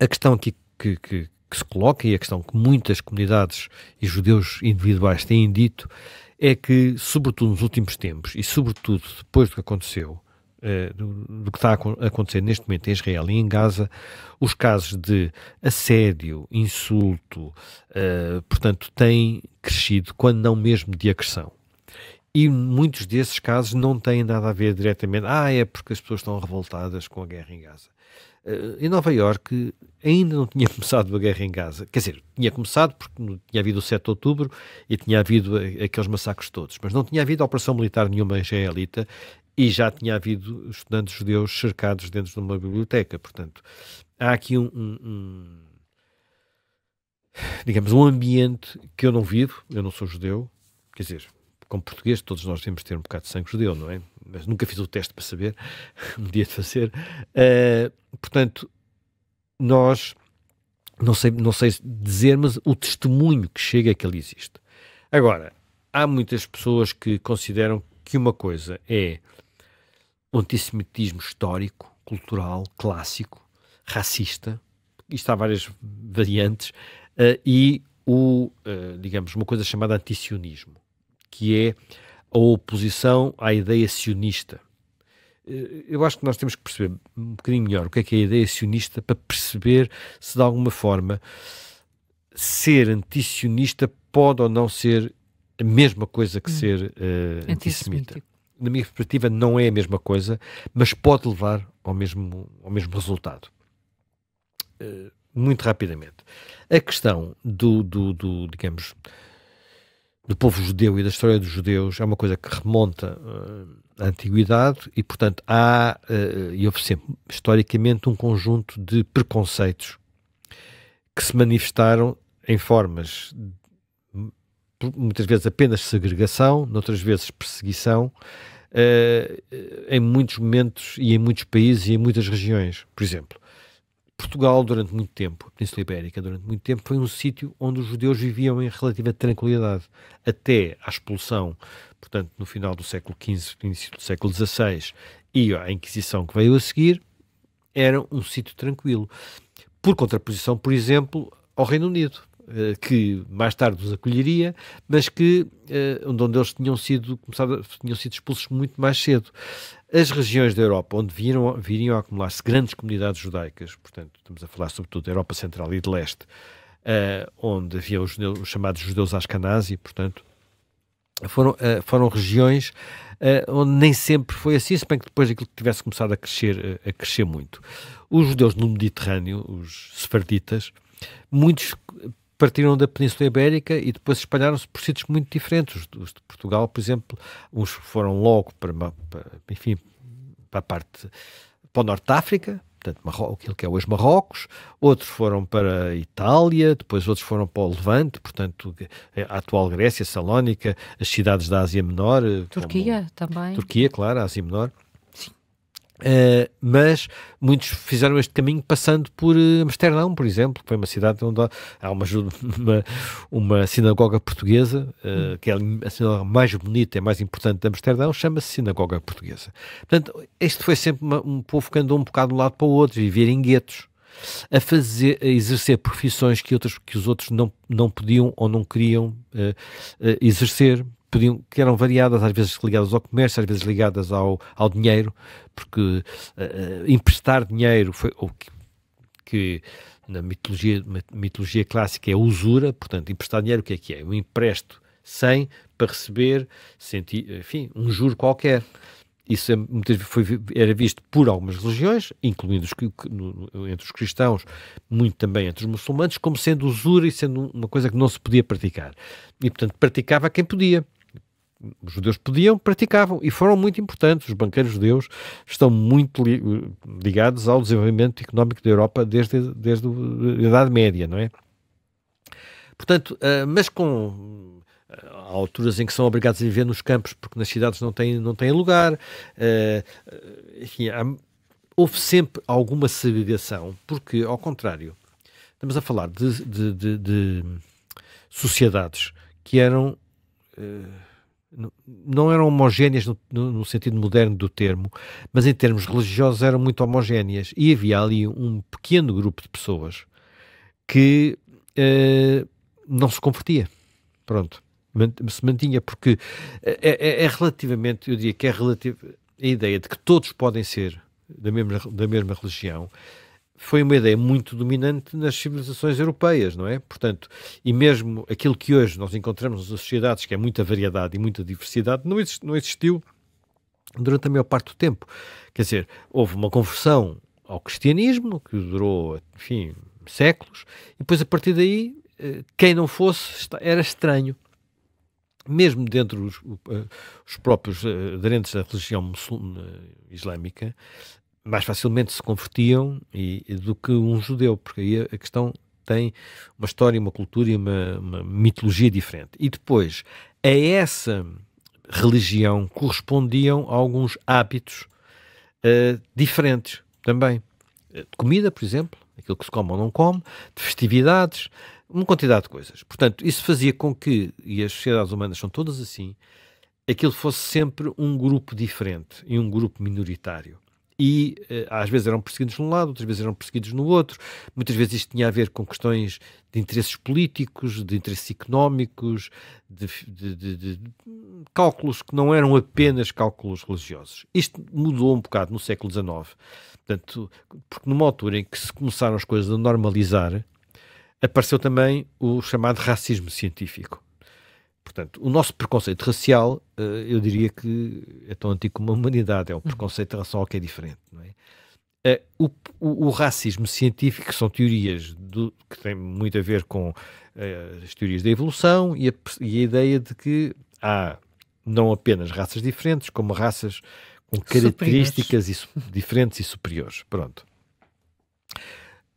a questão aqui que se coloca, e a questão que muitas comunidades e judeus individuais têm dito, é que, sobretudo nos últimos tempos, e sobretudo depois do que aconteceu, do que está a acontecer neste momento em Israel e em Gaza, os casos de assédio, insulto, portanto, têm crescido, quando não mesmo de agressão. E muitos desses casos não têm nada a ver diretamente. É porque as pessoas estão revoltadas com a guerra em Gaza. Em Nova Iorque ainda não tinha começado a guerra em Gaza. Quer dizer, tinha começado porque tinha havido o 7 de outubro e tinha havido aqueles massacres todos. Mas não tinha havido operação militar nenhuma israelita e já tinha havido estudantes judeus cercados dentro de uma biblioteca. Portanto, há aqui digamos, um ambiente que eu não vivo. Eu não sou judeu. Quer dizer, como português, todos nós temos de ter um bocado de sangue judeu, não é? Mas nunca fiz o teste para saber, um dia de fazer. Portanto, nós, não sei dizer, mas o testemunho que chega é que ele existe. Agora, há muitas pessoas que consideram que uma coisa é o antissemitismo histórico, cultural, clássico, racista, isto há várias variantes, e digamos, uma coisa chamada antisionismo, que é a oposição à ideia sionista. Eu acho que nós temos que perceber um bocadinho melhor o que é a ideia sionista para perceber se de alguma forma ser antisionista pode ou não ser a mesma coisa que ser antissemita. Na minha perspectiva não é a mesma coisa, mas pode levar ao mesmo resultado. Muito rapidamente. A questão digamos, do povo judeu e da história dos judeus é uma coisa que remonta à antiguidade e, portanto, e houve sempre, historicamente, um conjunto de preconceitos que se manifestaram em formas, muitas vezes apenas segregação, noutras vezes perseguição, em muitos momentos e em muitos países e em muitas regiões. Por exemplo, Portugal, durante muito tempo, a Península Ibérica, durante muito tempo, foi um sítio onde os judeus viviam em relativa tranquilidade, até à expulsão, portanto, no final do século XV, início do século XVI, e a Inquisição que veio a seguir, era um sítio tranquilo. Por contraposição, por exemplo, ao Reino Unido, que mais tarde os acolheria, mas onde eles tinham sido expulsos muito mais cedo. As regiões da Europa onde viriam a acumular-se grandes comunidades judaicas, portanto, estamos a falar sobretudo da Europa Central e de Leste, onde havia os chamados judeus Ashkenazi, portanto, foram regiões onde nem sempre foi assim, se bem que depois aquilo tivesse começado a crescer muito. Os judeus no Mediterrâneo, os sefarditas, muitos partiram da Península Ibérica e depois espalharam-se por sítios muito diferentes. Os de Portugal, por exemplo, uns foram logo para o Norte de África, portanto, aquilo que é hoje Marrocos, outros foram para a Itália, depois outros foram para o Levante, portanto, a atual Grécia, Salónica, as cidades da Ásia Menor. Turquia também. Turquia, claro, a Ásia Menor. Mas muitos fizeram este caminho passando por Amsterdão, por exemplo, que foi uma cidade onde há uma sinagoga portuguesa, que é a sinagoga mais bonita e mais importante de Amsterdão, chama-se Sinagoga Portuguesa. Portanto, este foi sempre um povo que andou um bocado de um lado para o outro, viver em guetos, a exercer profissões que os outros não podiam ou não queriam exercer, que eram variadas, às vezes ligadas ao comércio, às vezes ligadas ao dinheiro, porque emprestar dinheiro foi o que na mitologia clássica é usura, portanto, emprestar dinheiro o que é? Um empresto sem para receber, enfim, um juro qualquer. Isso muitas vezes era visto por algumas religiões, incluindo entre os cristãos, muito também entre os muçulmanos, como sendo usura e sendo uma coisa que não se podia praticar. E, portanto, praticava quem podia. Os judeus podiam, praticavam, e foram muito importantes. Os banqueiros judeus estão muito ligados ao desenvolvimento económico da Europa desde a Idade Média, não é? Portanto, mas há alturas em que são obrigados a viver nos campos porque nas cidades não têm lugar. Enfim, houve sempre alguma segregação, porque, ao contrário, estamos a falar de sociedades que eram não eram homogéneas no sentido moderno do termo, mas em termos religiosos eram muito homogéneas. E havia ali um pequeno grupo de pessoas que não se convertia. Pronto. Se mantinha, porque é relativamente, eu diria que é relativo, a ideia de que todos podem ser da mesma religião foi uma ideia muito dominante nas civilizações europeias, não é? Portanto, e mesmo aquilo que hoje nós encontramos nas sociedades, que é muita variedade e muita diversidade, não existiu durante a maior parte do tempo. Quer dizer, houve uma conversão ao cristianismo, que durou, enfim, séculos, e depois a partir daí, quem não fosse era estranho. Mesmo dentro os próprios aderentes da religião islâmica, mais facilmente se convertiam do que um judeu, porque aí a questão tem uma história, uma cultura e uma mitologia diferente. E depois, a essa religião correspondiam alguns hábitos diferentes também. De comida, por exemplo, aquilo que se come ou não come, de festividades, uma quantidade de coisas. Portanto, isso fazia com que, e as sociedades humanas são todas assim, aquilo fosse sempre um grupo diferente e um grupo minoritário. E às vezes eram perseguidos num lado, outras vezes eram perseguidos no outro. Muitas vezes isto tinha a ver com questões de interesses políticos, de interesses económicos, de cálculos que não eram apenas cálculos religiosos. Isto mudou um bocado no século XIX. Portanto, porque numa altura em que se começaram as coisas a normalizar, apareceu também o chamado racismo científico. Portanto, o nosso preconceito racial, eu diria que é tão antigo como a humanidade, é o preconceito em relação ao que é diferente. Não é? O racismo científico são teorias que têm muito a ver com as teorias da evolução e a ideia de que há não apenas raças diferentes, como raças com características diferentes e superiores. Pronto.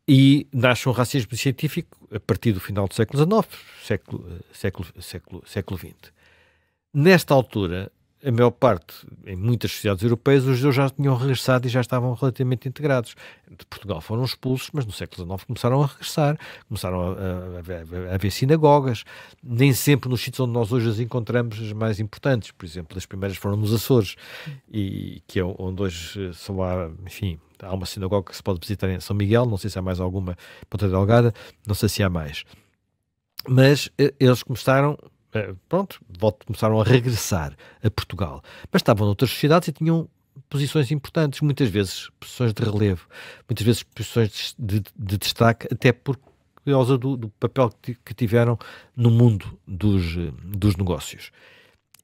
E nasce um racismo científico a partir do final do século XIX, século XX. Nesta altura, a maior parte, em muitas sociedades europeias, os judeus já tinham regressado e já estavam relativamente integrados. De Portugal foram expulsos, mas no século XIX começaram a regressar, começaram a haver sinagogas, nem sempre nos sítios onde nós hoje as encontramos as mais importantes. Por exemplo, as primeiras foram nos Açores, e que é onde hoje só há, enfim, há uma sinagoga que se pode visitar em São Miguel, não sei se há mais alguma em Ponta Delgada, não sei se há mais. Mas eles começaram, começaram a regressar a Portugal. Mas estavam noutras sociedades e tinham posições importantes, muitas vezes posições de relevo, muitas vezes posições de destaque, até por causa do papel que tiveram no mundo dos negócios.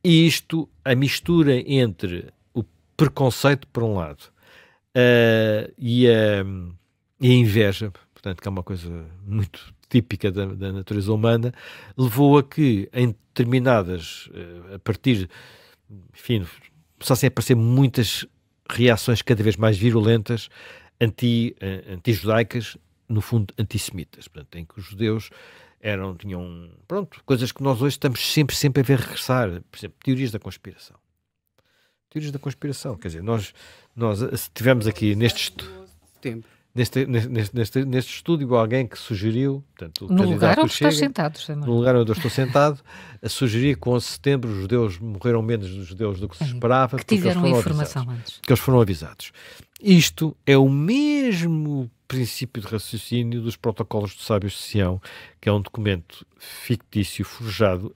E isto, a mistura entre o preconceito, por um lado, e a inveja, portanto, que é uma coisa muito típica da natureza humana, levou a que em determinadas, a partir, enfim, começassem a aparecer muitas reações cada vez mais virulentas, anti-judaicas, no fundo antissemitas, portanto, em que os judeus tinham, coisas que nós hoje estamos sempre a ver regressar, por exemplo, teorias da conspiração. Teorias da conspiração, quer dizer, nós tivemos aqui neste estúdio alguém que sugeriu, portanto, no lugar onde estás sentado, no lugar onde eu estou sentado, a sugerir que com 11 de setembro os judeus morreram menos dos judeus do que se esperava, que tiveram informação antes. Que eles foram avisados. Isto é o mesmo princípio de raciocínio dos protocolos dos sábios de Sião, que é um documento fictício, forjado,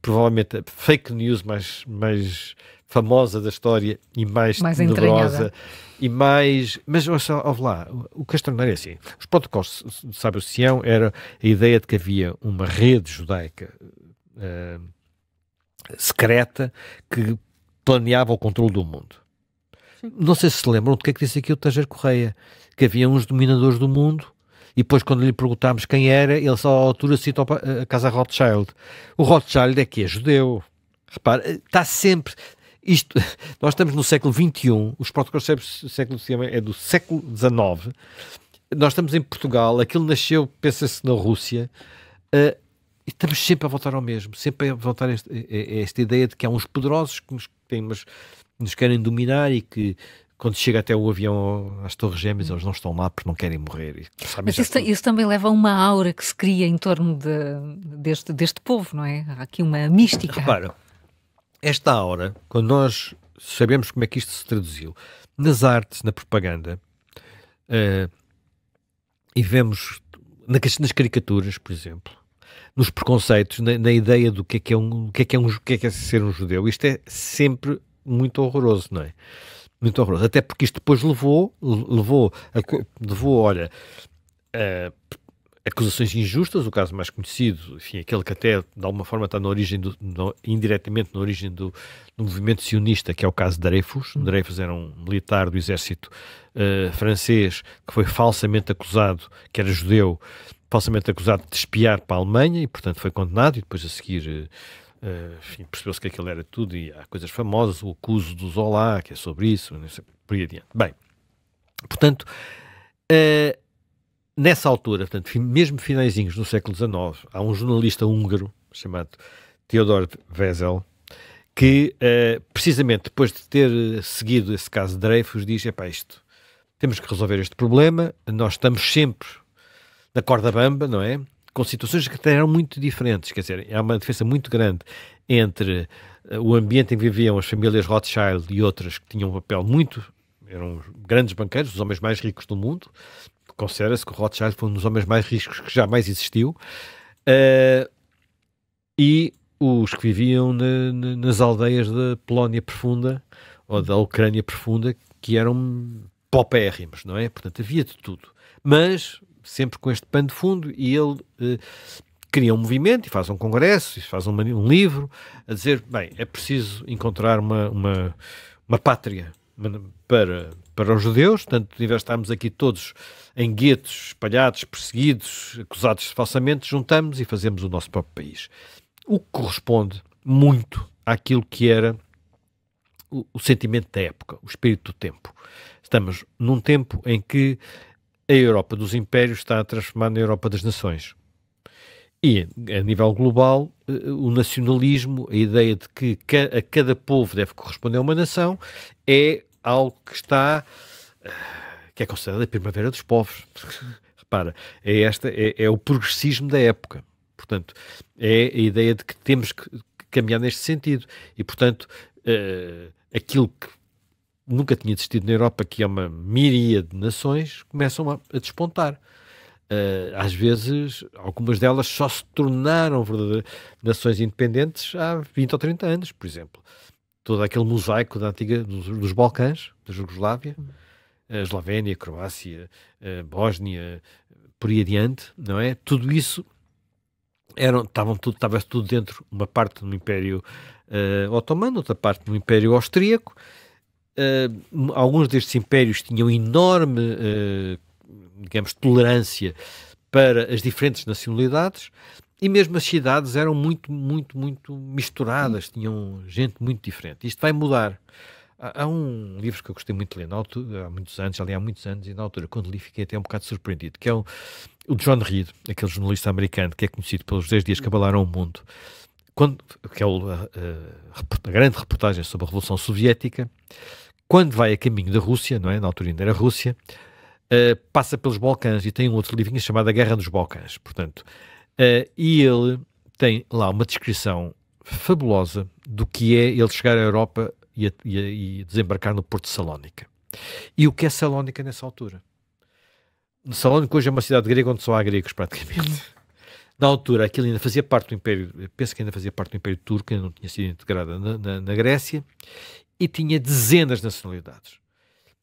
provavelmente a fake news mais famosa da história e mais tenebrosa e mais... Mas ouve lá, o que é extraordinário é assim, os protocolos de sábios de Sião era a ideia de que havia uma rede judaica secreta que planeava o controle do mundo. Não sei se lembram do que é que disse aqui o Tanger Correia, que havia uns dominadores do mundo e depois quando lhe perguntámos quem era, ele só à altura citou a casa Rothschild. O Rothschild é que é judeu. Repara, está sempre... nós estamos no século XXI, os protocolos do século XIX é do século XIX, nós estamos em Portugal, aquilo nasceu, pensa-se, na Rússia, e estamos sempre a voltar ao mesmo, sempre a voltar a esta ideia de que há uns poderosos que nos querem dominar e que quando chega até o avião às Torres Gêmeas, eles não estão lá porque não querem morrer. Mas isso também leva a uma aura que se cria em torno deste povo, não é? Há aqui uma mística. Repara, esta aura, quando nós sabemos como é que isto se traduziu nas artes, na propaganda, e vemos nas caricaturas, por exemplo, nos preconceitos, na ideia do que é ser um judeu, isto é sempre muito horroroso, não é? Muito horroroso. Até porque isto depois levou, olha, acusações injustas, o caso mais conhecido, enfim, aquele que até de alguma forma está na origem, indiretamente na origem do movimento sionista, que é o caso de Dreyfus. Dreyfus era um militar do exército francês que foi falsamente acusado, que era judeu, falsamente acusado de espiar para a Alemanha e, portanto, foi condenado e depois a seguir... enfim, percebeu-se que aquilo era tudo e há coisas famosas, o acuso do Zola, que é sobre isso, por aí adiante. Bem, portanto, nessa altura, portanto, mesmo finaizinhos do século XIX, há um jornalista húngaro chamado Theodor Vezel que, precisamente depois de ter seguido esse caso de Dreyfus, diz, temos que resolver este problema, nós estamos sempre na corda bamba, não é? Com situações que até eram muito diferentes, quer dizer, há uma diferença muito grande entre o ambiente em que viviam as famílias Rothschild e outras que tinham um papel eram grandes banqueiros, os homens mais ricos do mundo. Considera-se que o Rothschild foi um dos homens mais ricos que jamais existiu, e os que viviam nas aldeias da Polónia profunda ou da Ucrânia profunda, que eram paupérrimos, não é? Portanto, havia de tudo, mas sempre com este pano de fundo, e ele cria um movimento e faz um congresso e faz um livro a dizer, bem, é preciso encontrar uma pátria para os judeus, portanto, em vez de estarmos aqui todos em guetos, espalhados, perseguidos, acusados falsamente, juntamos e fazemos o nosso próprio país. O que corresponde muito àquilo que era o sentimento da época, o espírito do tempo. Estamos num tempo em que a Europa dos impérios está a transformar na Europa das nações. E, a nível global, o nacionalismo, a ideia de que a cada povo deve corresponder a uma nação, é algo que está... que é considerado a primavera dos povos. Repara, é o progressismo da época. Portanto, é a ideia de que temos que caminhar neste sentido. E, portanto, aquilo que nunca tinha existido na Europa, que é uma miríade de nações, começam a despontar. Às vezes, algumas delas só se tornaram verdadeiras nações independentes há 20 ou 30 anos, por exemplo. Todo aquele mosaico da antiga, dos Balcãs, da Jugoslávia, a Eslovénia, a Croácia, a Bósnia, por aí adiante, não é? Tudo isso estava tudo dentro, uma parte do Império Otomano, outra parte do Império Austríaco. Alguns destes impérios tinham enorme, digamos, tolerância para as diferentes nacionalidades, e mesmo as cidades eram muito, muito, muito misturadas, tinham gente muito diferente. Isto vai mudar. Há um livro que eu gostei muito de ler na altura, há muitos anos, e na altura, quando li, fiquei até um bocado surpreendido, que é o John Reed, aquele jornalista americano que é conhecido pelos 10 dias que abalaram o mundo, que é a grande reportagem sobre a Revolução Soviética. Quando vai a caminho da Rússia, não é? Na altura ainda era Rússia, passa pelos Balcãs e tem um outro livrinho chamado A Guerra dos Balcãs, portanto, e ele tem lá uma descrição fabulosa do que é ele chegar à Europa e desembarcar no Porto de Salónica. E o que é Salónica nessa altura? Salónica hoje é uma cidade grega onde só há gregos, praticamente. Na altura, aquilo ainda fazia parte do Império, penso que ainda fazia parte do Império Turco, ainda não tinha sido integrada na Grécia, e tinha dezenas de nacionalidades.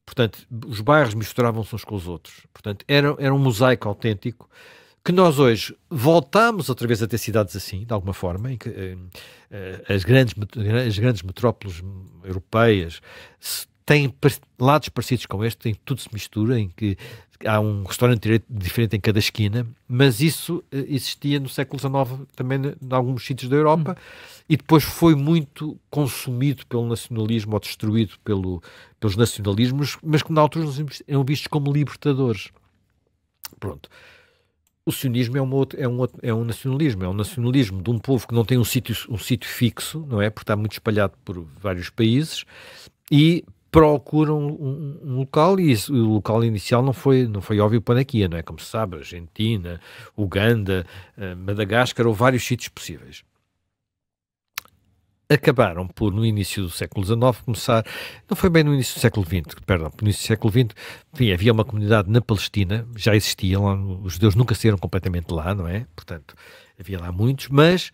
Portanto, os bairros misturavam-se uns com os outros. Portanto, era um mosaico autêntico que nós hoje voltamos outra vez a ter cidades assim, de alguma forma, em que as grandes metrópoles europeias têm lados parecidos com este, em que tudo se mistura, em que há um restaurante diferente em cada esquina, mas isso existia no século XIX também em alguns sítios da Europa, e depois foi muito consumido pelo nacionalismo ou destruído pelos nacionalismos, mas que na altura eram vistos como libertadores. Pronto. O sionismo é um nacionalismo de um povo que não tem um sítio fixo, não é? Porque está muito espalhado por vários países, e procuram um local, e o local inicial não foi óbvio para onde ia, não é? Como se sabe, Argentina, Uganda, Madagascar, ou vários sítios possíveis. acabaram por, no início do século XIX, começar, não foi bem no início do século XX, perdão, no início do século XX, enfim, havia uma comunidade na Palestina, já existiam lá, os judeus nunca saíram completamente lá, não é? Portanto, havia lá muitos, mas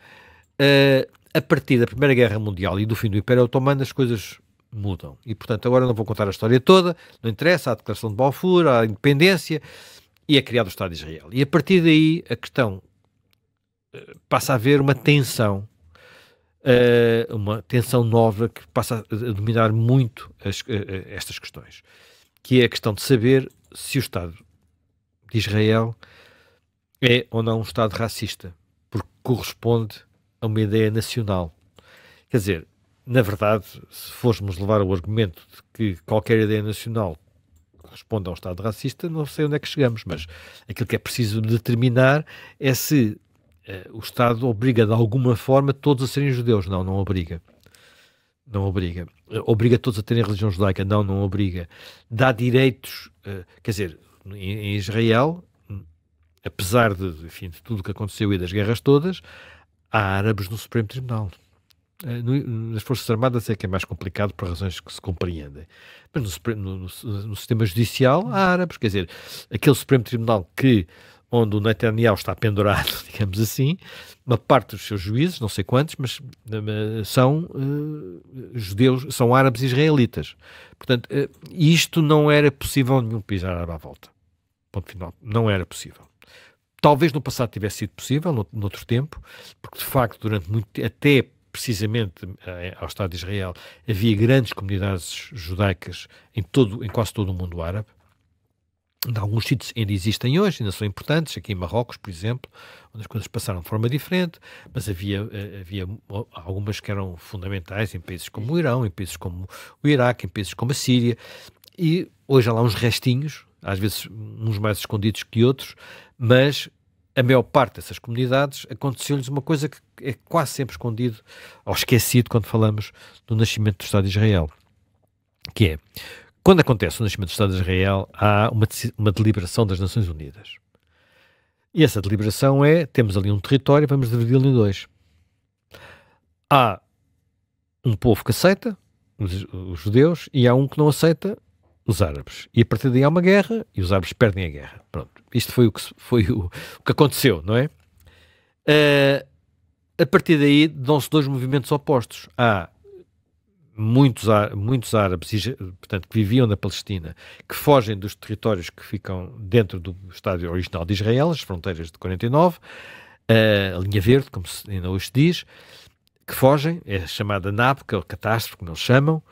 a partir da Primeira Guerra Mundial e do fim do Império Otomano as coisas mudam. E, portanto, agora não vou contar a história toda, não interessa, há a Declaração de Balfour, há a independência, e é criado o Estado de Israel. E a partir daí a questão passa a haver uma tensão nova que passa a dominar muito estas questões, que é a questão de saber se o Estado de Israel é ou não um Estado racista, porque corresponde a uma ideia nacional. Quer dizer, na verdade, se fôssemos levar o argumento de que qualquer ideia nacional corresponde a um Estado racista, não sei onde é que chegamos, mas aquilo que é preciso determinar é se o Estado obriga de alguma forma todos a serem judeus. Não, não obriga. Não obriga. Obriga todos a terem religião judaica. Não, não obriga. Dá direitos, quer dizer, em Israel, apesar enfim, de tudo o que aconteceu e das guerras todas, há árabes no Supremo Tribunal. Nas Forças Armadas é que é mais complicado por razões que se compreendem. Mas no sistema judicial há árabes, quer dizer, aquele Supremo Tribunal onde o Netanyahu está pendurado, digamos assim, uma parte dos seus juízes, não sei quantos, mas são judeus, são árabes israelitas. Portanto, isto não era possível em nenhum país árabe à volta. Ponto final. Não era possível. Talvez no passado tivesse sido possível, noutro tempo, porque de facto, durante muito tempo, até precisamente ao Estado de Israel, havia grandes comunidades judaicas em quase todo o mundo árabe. Em alguns sítios ainda existem hoje, ainda são importantes, aqui em Marrocos, por exemplo, onde as coisas passaram de forma diferente, mas havia algumas que eram fundamentais em países como o Irão, em países como o Iraque, em países como a Síria, e hoje há lá uns restinhos, às vezes uns mais escondidos que outros, mas a maior parte dessas comunidades aconteceu-lhes uma coisa que é quase sempre escondido ou esquecido quando falamos do nascimento do Estado de Israel, que é, quando acontece o nascimento do Estado de Israel, há uma deliberação das Nações Unidas. E essa deliberação temos ali um território, vamos dividi-lo em dois. Há um povo que aceita, os judeus, e há um que não aceita, os árabes. E a partir daí há uma guerra e os árabes perdem a guerra. Pronto. Isto foi o que aconteceu, não é? A partir daí dão-se dois movimentos opostos. Há muitos árabes, portanto, que viviam na Palestina, que fogem dos territórios que ficam dentro do Estado original de Israel, as fronteiras de 49, a linha verde, como ainda hoje se diz, que fogem, é chamada NAB, que é o catástrofe, como eles chamam,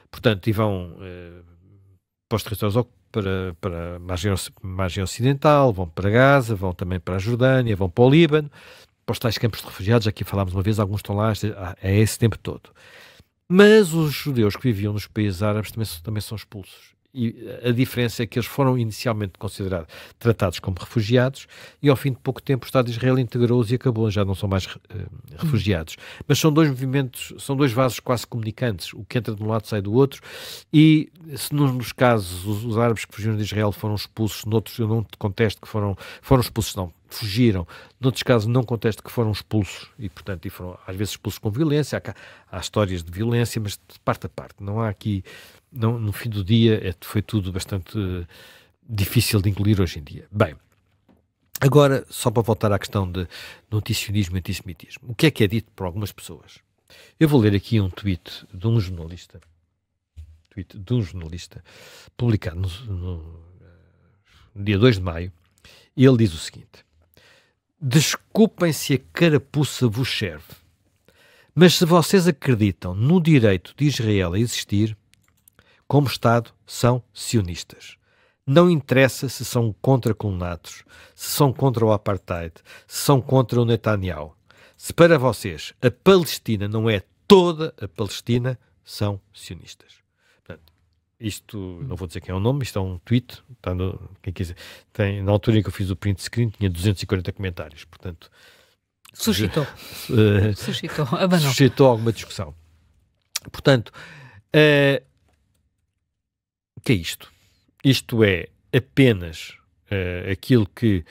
portanto, e vão para os territórios para a margem ocidental, vão para Gaza, vão também para a Jordânia, vão para o Líbano, para os tais campos de refugiados, aqui falámos uma vez, alguns estão lá, é esse tempo todo. Mas os judeus que viviam nos países árabes também são expulsos. E a diferença é que eles foram inicialmente tratados como refugiados e ao fim de pouco tempo o Estado de Israel integrou-os e acabou, já não são mais refugiados. Mas são dois movimentos, são dois vasos quase comunicantes, o que entra de um lado sai do outro, e se nos casos os árabes que fugiram de Israel foram expulsos, noutros eu não contesto que foram expulsos, não, fugiram, noutros casos não contesto que foram expulsos e portanto foram às vezes expulsos com violência, há histórias de violência, mas de parte a parte, não há aqui. Não, no fim do dia foi tudo bastante difícil de incluir hoje em dia. Bem, agora só para voltar à questão de noticionismo e antissemitismo. O que é dito por algumas pessoas? Eu vou ler aqui um tweet de um jornalista, publicado no dia 2 de maio, e ele diz o seguinte: desculpem se a carapuça vos serve, mas se vocês acreditam no direito de Israel a existir, como Estado, são sionistas. Não interessa se são contra colonatos, se são contra o apartheid, se são contra o Netanyahu. Se para vocês a Palestina não é toda a Palestina, são sionistas. Portanto, isto, não vou dizer quem é o nome, isto é um tweet, está quem quiser, na altura em que eu fiz o print screen, tinha 240 comentários, portanto... Suscitou, abanou. Suscitou alguma discussão. Portanto... o que é isto? Isto é apenas aquilo que,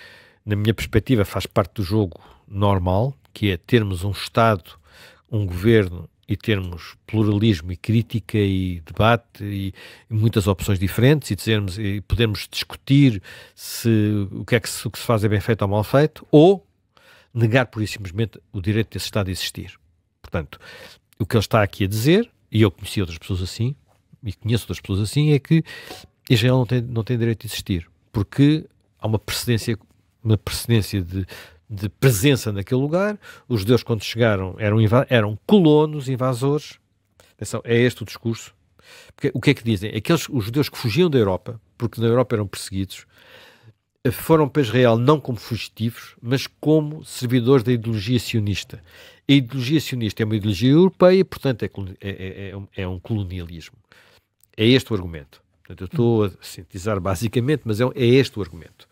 na minha perspectiva, faz parte do jogo normal, que é termos um Estado, um governo e termos pluralismo e crítica e debate e muitas opções diferentes e podermos discutir o que se faz é bem feito ou mal feito, ou negar por isso simplesmente o direito desse Estado a existir. Portanto, o que ele está aqui a dizer, e eu conheci outras pessoas assim, e conheço outras pessoas assim, é que Israel não tem direito de existir, porque há uma precedência de presença naquele lugar. Os judeus, quando chegaram, eram colonos, invasores. Atenção, é este o discurso. Porque, o que é que dizem? Os judeus que fugiam da Europa, porque na Europa eram perseguidos, foram para Israel não como fugitivos, mas como servidores da ideologia sionista. A ideologia sionista é uma ideologia europeia, portanto é um colonialismo. É este o argumento. Portanto, eu estou a sintetizar basicamente, mas é este o argumento.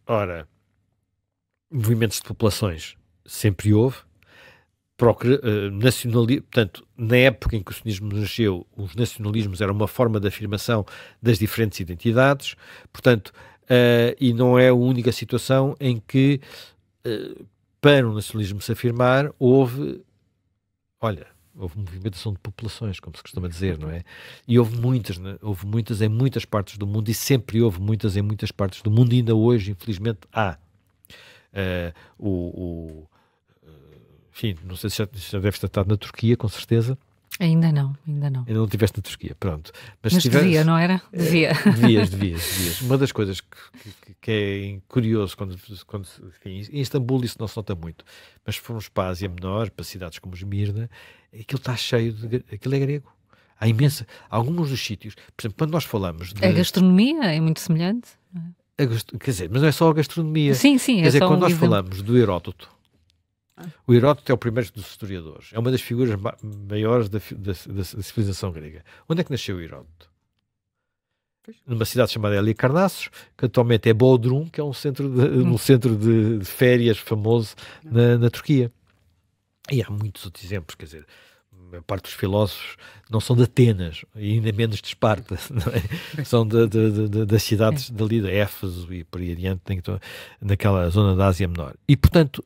Ora, movimentos de populações sempre houve. Portanto, na época em que o sionismo nasceu, os nacionalismos eram uma forma de afirmação das diferentes identidades. Portanto, e não é a única situação em que, para o nacionalismo se afirmar, houve movimentação de populações, como se costuma dizer, não é? E houve muitas em muitas partes do mundo, e sempre houve muitas em muitas partes do mundo, e ainda hoje, infelizmente, há. Enfim, não sei se já deves ter estado na Turquia, com certeza. Ainda não. Ainda não estiveste na Turquia, pronto. Mas devia, não era? Devia. Devias. Uma das coisas que é curioso, enfim, em Istambul isso não se nota muito, mas se formos para a Ásia Menor, para cidades como Esmirna, aquilo está cheio aquilo é grego. Há imensa. Alguns dos sítios, por exemplo, quando nós falamos A gastronomia é muito semelhante. Quer dizer, mas não é só a gastronomia. Sim, quer dizer, quando nós falamos do Heródoto, o Heródoto é o primeiro dos historiadores. É uma das figuras maiores da civilização grega. Onde é que nasceu o Heródoto? Numa cidade chamada Halicarnassos, que atualmente é Bodrum, que é um centro de férias famoso na Turquia. E há muitos outros exemplos, quer dizer, a parte dos filósofos não são de Atenas, e ainda menos de Esparta, não é? São das cidades dali, de Éfeso e por aí adiante, naquela zona da Ásia Menor. E, portanto,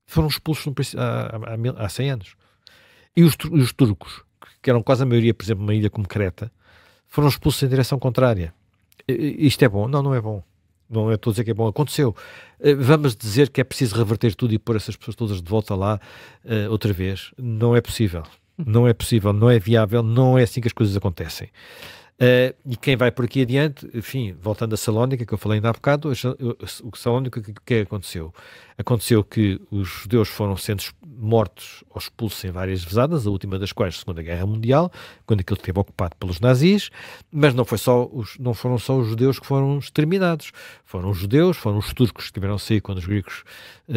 foram expulsos há 100 anos. E os turcos, que eram quase a maioria, por exemplo, uma ilha como Creta, foram expulsos em direção contrária. Isto é bom? Não, não é bom. Não estou a dizer que é bom. Aconteceu. Vamos dizer que é preciso reverter tudo e pôr essas pessoas todas de volta lá outra vez. Não é possível. Não é possível, não é viável, não é assim que as coisas acontecem. E quem vai por aqui adiante, enfim, voltando a Salónica, que eu falei ainda há bocado, o Salónica, o que aconteceu? Aconteceu que os judeus foram sendo mortos ou expulsos em várias vezadas, a última das quais, Segunda Guerra Mundial, quando aquilo esteve ocupado pelos nazis, mas não foram só os judeus que foram exterminados. Foram os judeus, foram os turcos que tiveram a sair quando os gregos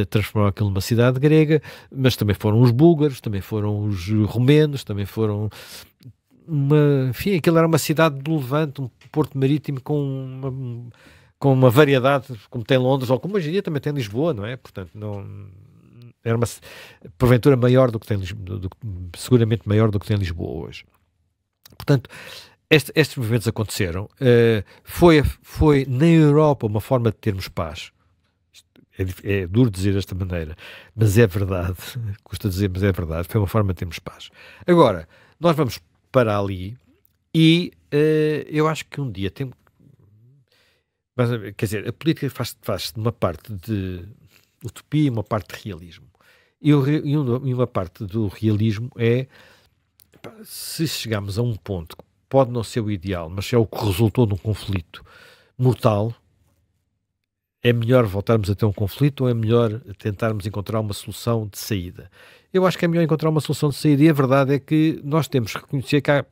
transformaram aquilo numa cidade grega, mas também foram os búlgaros, também foram os romenos, também foram... Enfim, aquilo era uma cidade do Levante, um porto marítimo com uma variedade, como tem Londres, ou como hoje em dia também tem Lisboa, não é? Portanto, era uma porventura maior do que tem Lisboa, seguramente maior do que tem Lisboa hoje. Portanto, estes movimentos aconteceram. Foi na Europa uma forma de termos paz. É duro dizer desta maneira, mas é verdade. Custa dizer, mas é verdade. Foi uma forma de termos paz. Agora, nós vamos para ali e eu acho que um dia tem... Mas, quer dizer, a política faz-se de uma parte de utopia e uma parte de realismo. E uma parte do realismo é, se chegarmos a um ponto que pode não ser o ideal, mas é o que resultou num conflito mortal, é melhor voltarmos a ter um conflito ou é melhor tentarmos encontrar uma solução de saída? Eu acho que é melhor encontrar uma solução de saída, e a verdade é que nós temos que reconhecer que há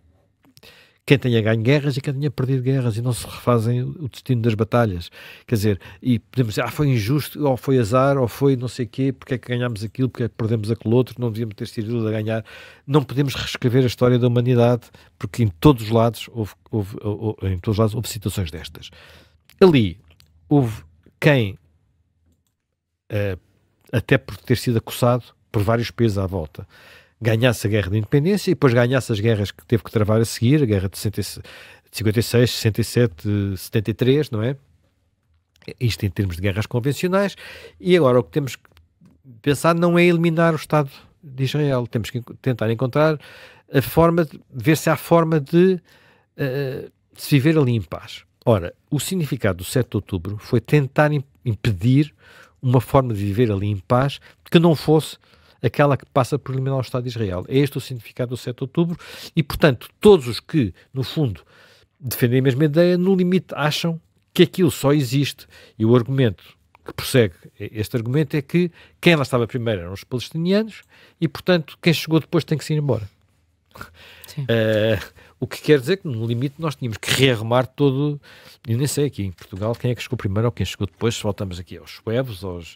quem tenha ganho guerras e quem tenha perdido guerras, e não se refazem o destino das batalhas. Quer dizer, e podemos dizer, foi injusto, ou foi azar, ou foi não sei o quê, porque é que ganhámos aquilo, porque é que perdemos aquele outro, não devíamos ter sido a ganhar. Não podemos reescrever a história da humanidade, porque em todos os lados houve situações destas. Ali houve quem, até por ter sido acossado por vários pesos à volta, ganhasse a guerra de independência e depois ganhasse as guerras que teve que travar a seguir, a guerra de 56, 67, 73, não é? Isto em termos de guerras convencionais. E agora o que temos que pensar não é eliminar o Estado de Israel. Temos que tentar encontrar a forma, ver se há forma de se viver ali em paz. Ora, o significado do 7 de outubro foi tentar impedir uma forma de viver ali em paz que não fosse aquela que passa por eliminar o Estado de Israel. É este o significado do 7 de outubro e, portanto, todos os que, no fundo, defendem a mesma ideia, no limite acham que aquilo só existe. E o argumento que prossegue este argumento é que quem lá estava primeiro eram os palestinianos e, portanto, quem chegou depois tem que se ir embora. O que quer dizer que, no limite, nós tínhamos que rearrumar todo... Eu nem sei aqui em Portugal quem é que chegou primeiro ou quem chegou depois, se voltamos aqui aos suevos, aos...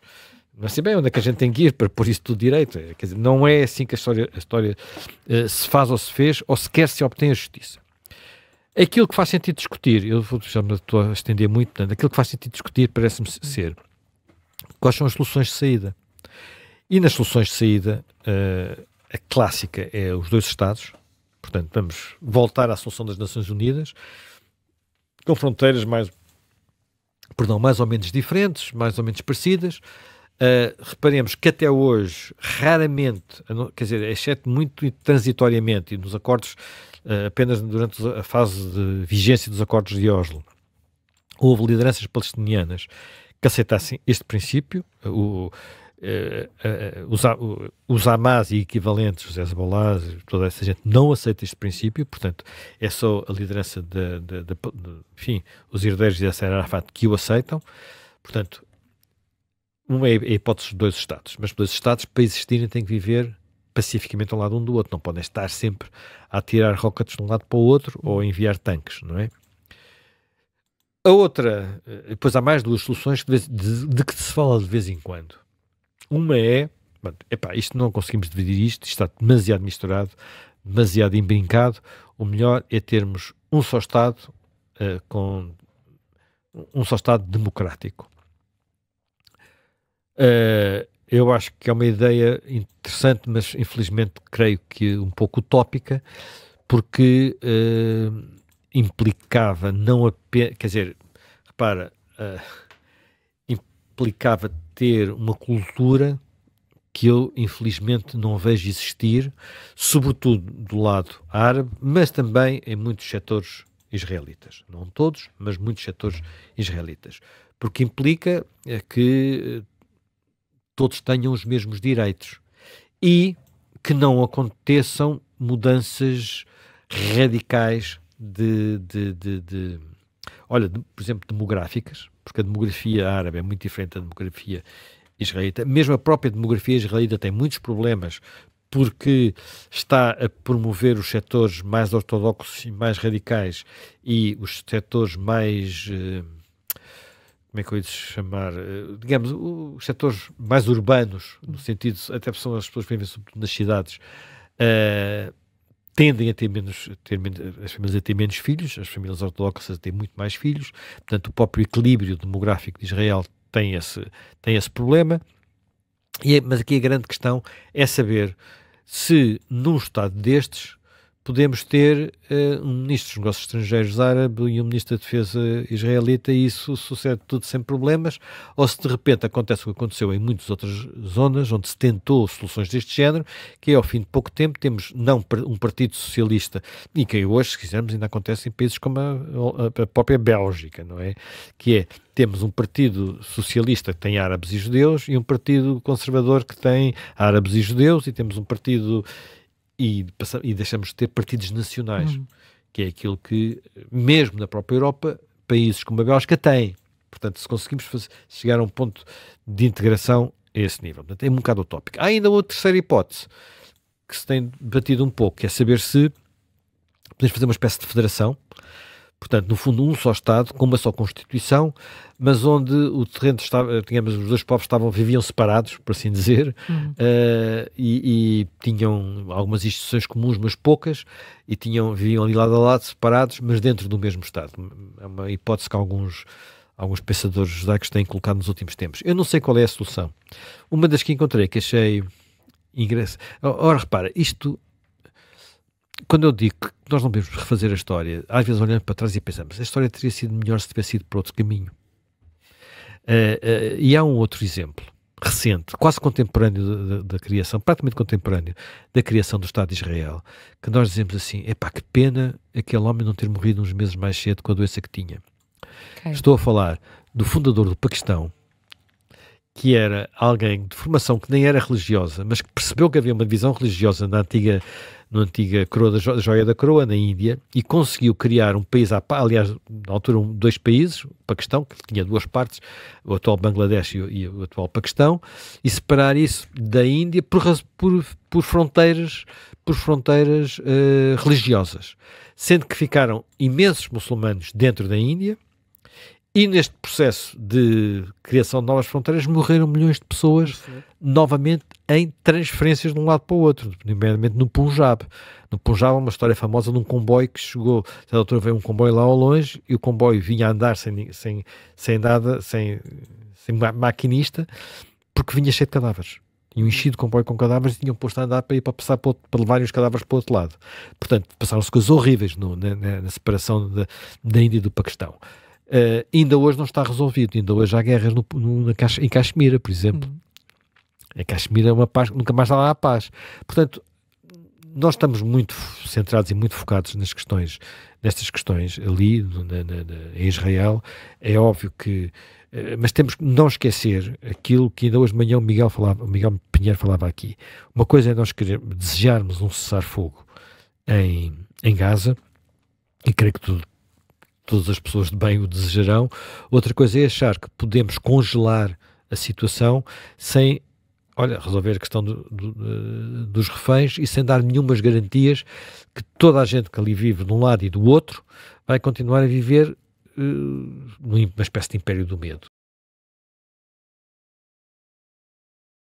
Não sei bem onde é que a gente tem que ir para pôr isso tudo direito. Quer dizer, não é assim que a história se faz ou se fez, ou sequer se obtém a justiça. Aquilo que faz sentido discutir, eu já me estou a estender muito, portanto, aquilo que faz sentido discutir parece-me ser quais são as soluções de saída. E nas soluções de saída, a clássica é os dois Estados. Portanto, vamos voltar à solução das Nações Unidas, com fronteiras mais ou menos diferentes, mais ou menos parecidas. Reparemos que até hoje, raramente, quer dizer, exceto muito transitoriamente, e nos acordos, apenas durante a fase de vigência dos acordos de Oslo, houve lideranças palestinianas que aceitassem este princípio, os Hamas e equivalentes, os Hezbollah, toda essa gente não aceita este princípio, portanto, é só a liderança enfim, os herdeiros de Yasser Arafat que o aceitam. Portanto, uma é a hipótese de dois Estados, mas dois Estados, para existirem, têm que viver pacificamente ao lado um do outro, não podem estar sempre a atirar rockets de um lado para o outro ou a enviar tanques, não é? A outra, depois há mais duas soluções de que se fala de vez em quando. Uma é, isto não conseguimos dividir isto está demasiado misturado, demasiado embrincado, o melhor é termos um só Estado com um só Estado democrático. Eu acho que é uma ideia interessante, mas infelizmente creio que um pouco utópica, porque implicava não apenas, quer dizer, repara, implicava ter uma cultura que eu infelizmente não vejo existir, sobretudo do lado árabe, mas também em muitos setores israelitas. Não todos, mas muitos setores israelitas. Porque implica que todos tenham os mesmos direitos e que não aconteçam mudanças radicais por exemplo, demográficas, porque a demografia árabe é muito diferente da demografia israelita. Mesmo a própria demografia israelita tem muitos problemas porque está a promover os setores mais ortodoxos e mais radicais e os setores mais... como é que eu ia chamar, digamos, os setores mais urbanos, no sentido, até são as pessoas que vivem sobretudo nas cidades, tendem a ter as famílias a ter menos filhos, as famílias ortodoxas a ter muito mais filhos, portanto o próprio equilíbrio demográfico de Israel tem esse problema, mas aqui a grande questão é saber se num Estado destes podemos ter um ministro dos negócios estrangeiros árabe e um ministro da defesa israelita e isso sucede tudo sem problemas, ou se de repente acontece o que aconteceu em muitas outras zonas onde se tentou soluções deste género, que é ao fim de pouco tempo temos não um partido socialista, e que hoje, se quisermos, ainda acontece em países como a própria Bélgica, não é? Que é, temos um partido socialista que tem árabes e judeus e um partido conservador que tem árabes e judeus e temos um partido... E deixamos de ter partidos nacionais, que é aquilo que, mesmo na própria Europa, países como a Bélgica têm. Portanto, se conseguimos chegar a um ponto de integração a esse nível. Portanto, é um bocado utópico. Há ainda outra terceira hipótese, que se tem debatido um pouco, que é saber se podemos fazer uma espécie de federação, portanto, no fundo, um só Estado, com uma só Constituição, mas onde o terreno estava, digamos, os dois povos viviam separados, por assim dizer, e tinham algumas instituições comuns, mas poucas, e viviam ali lado a lado, separados, mas dentro do mesmo Estado. É uma hipótese que alguns pensadores judaicos têm colocado nos últimos tempos. Eu não sei qual é a solução. Uma das que encontrei, que achei engraçado. Ora, repara, isto... Quando eu digo que nós não devemos refazer a história, às vezes olhamos para trás e pensamos, a história teria sido melhor se tivesse ido por outro caminho. E há um outro exemplo, recente, quase contemporâneo da criação, praticamente contemporâneo da criação do Estado de Israel, que nós dizemos assim, que pena aquele homem não ter morrido uns meses mais cedo com a doença que tinha. Okay. Estou a falar do fundador do Paquistão, que era alguém de formação que nem era religiosa, mas que percebeu que havia uma divisão religiosa na antiga coroa da joia da coroa, na Índia, e conseguiu criar um país, aliás, na altura 2 países, o Paquistão, que tinha 2 partes, o atual Bangladesh e o atual Paquistão, e separar isso da Índia por fronteiras religiosas, sendo que ficaram imensos muçulmanos dentro da Índia. E neste processo de criação de novas fronteiras morreram milhões de pessoas novamente em transferências de um lado para o outro, nomeadamente no Punjab. No Punjab há uma história famosa de um comboio que chegou, a altura veio um comboio lá ao longe e o comboio vinha a andar sem maquinista, porque vinha cheio de cadáveres. Tinham enchido o comboio com cadáveres e tinham posto a andar para levarem os cadáveres para o outro lado. Portanto, passaram-se coisas horríveis na separação da Índia e do Paquistão. Ainda hoje não está resolvido, ainda hoje há guerras em Caxemira, por exemplo. Em Caxemira é uma paz, nunca mais está lá a paz. Portanto, nós estamos muito centrados e muito focados nestas questões ali em Israel. É óbvio que, mas temos que não esquecer aquilo que ainda hoje de manhã o Miguel Pinheiro falava aqui. Uma coisa é nós desejarmos um cessar-fogo em Gaza, e creio que todas as pessoas de bem o desejarão. Outra coisa é achar que podemos congelar a situação sem, resolver a questão dos reféns e sem dar nenhumas garantias que toda a gente que ali vive de um lado e do outro vai continuar a viver numa espécie de império do medo.